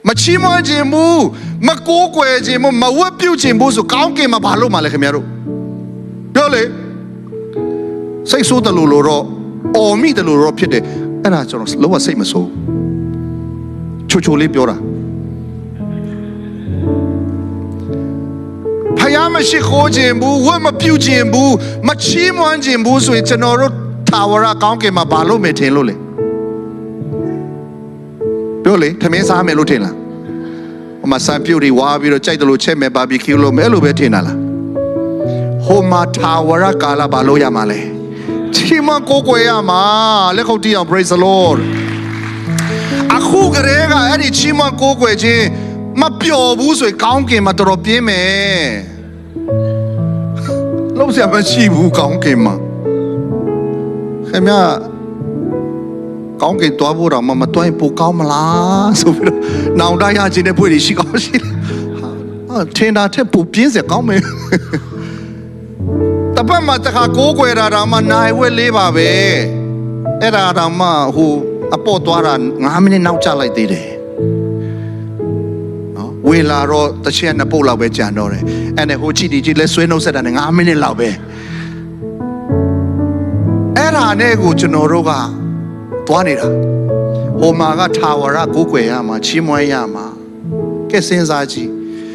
မချီးမွမ်းခြင်းဘူးမကိုးကွယ်ခြင်းဘူးမဝတ်ပြုခြင်းဘူးဆိုကောင်းကင်မှာဘာလို့မှလဲခင်ဗျားတို့ပြောလေစိတ်ဆိုးတယ်လို့တော့အော်မိတယ်လို့တော့ဖြစ်တယ်အဲ့ဒါကျွန်တော်လောကစိတ်မဆိုးချိုလေးပြောတာဖယားမရှိခိုးခြင်းဘူးဝတ်မပြုခြင်းဘူးမချီးမွမ်းခြင်းဘူးဆိုရင်ကျွန်တော်တို့ထာဝရကောင်းကင်မှာဘာလို့မထင်လို့လဲပြောလေထမင်းစားမယ်လို့ထင်လားဟိုမှာစံပြုတ်တွေဝါပြီးတော့ကြိုက်တယ်လို့ချက်မယ်ဘာဘီကျူလို့မယ်အဲ့လိုပဲထင်တာလားဟိုမှာထာဝရကာလဘာလို့ရမှာလဲချီးမွမ်းကိုးကွယ်ရမှာလက်ခုပ်တီးအောင် praise the Lord အခုကလေးကအဲ့ဒီချီးမွမ်းကိုးကွယ်ခြင်းမပျော်ဘူးဆိုရင်ကောင်းကင်မှာတော်တော်ပြင်းမယ်လုံးစရာမရှိဘူးကောင်းကင်မှာခင်ဗျာကောင်းကင်တွားဖို့တော့မတွိုင်းပိုကောင်းမလားဆိုပြီးတော့နောင်တရခြင်းတဲ့ဖွေတွေရှိကောင်းရှိတယ်ဟာထင်တာထက်ပိုပြင်းစရာကောင်းမယ်တပတ်မှာတခါကိုးကွယ်တာတော့မှနိုင်ဝက်လေးပါပဲအဲ့ဒါတော့မှဟိုအပေါ်သွားတာ9မိနစ်နောက်ကျလိုက်သေးတယ်နော်ဝေလာတော့တစ်ချက်နှစ်ပုတ်လောက်ပဲကြံတော့တယ်အဲ့နဲ့ဟိုကြည့်ဒီကြည့်လဲဆွဲနှုတ်ဆက်တာနဲ့9မိနစ်လောက်ပဲအဲ့ဒါနဲ့ကိုကျွန်တော်တို့ကသွားနေတာဟိုမှာကထာဝရကိုးကွယ်ရမှာချီးမွမ်းရမှာကဲစဉ်းစားကြည့်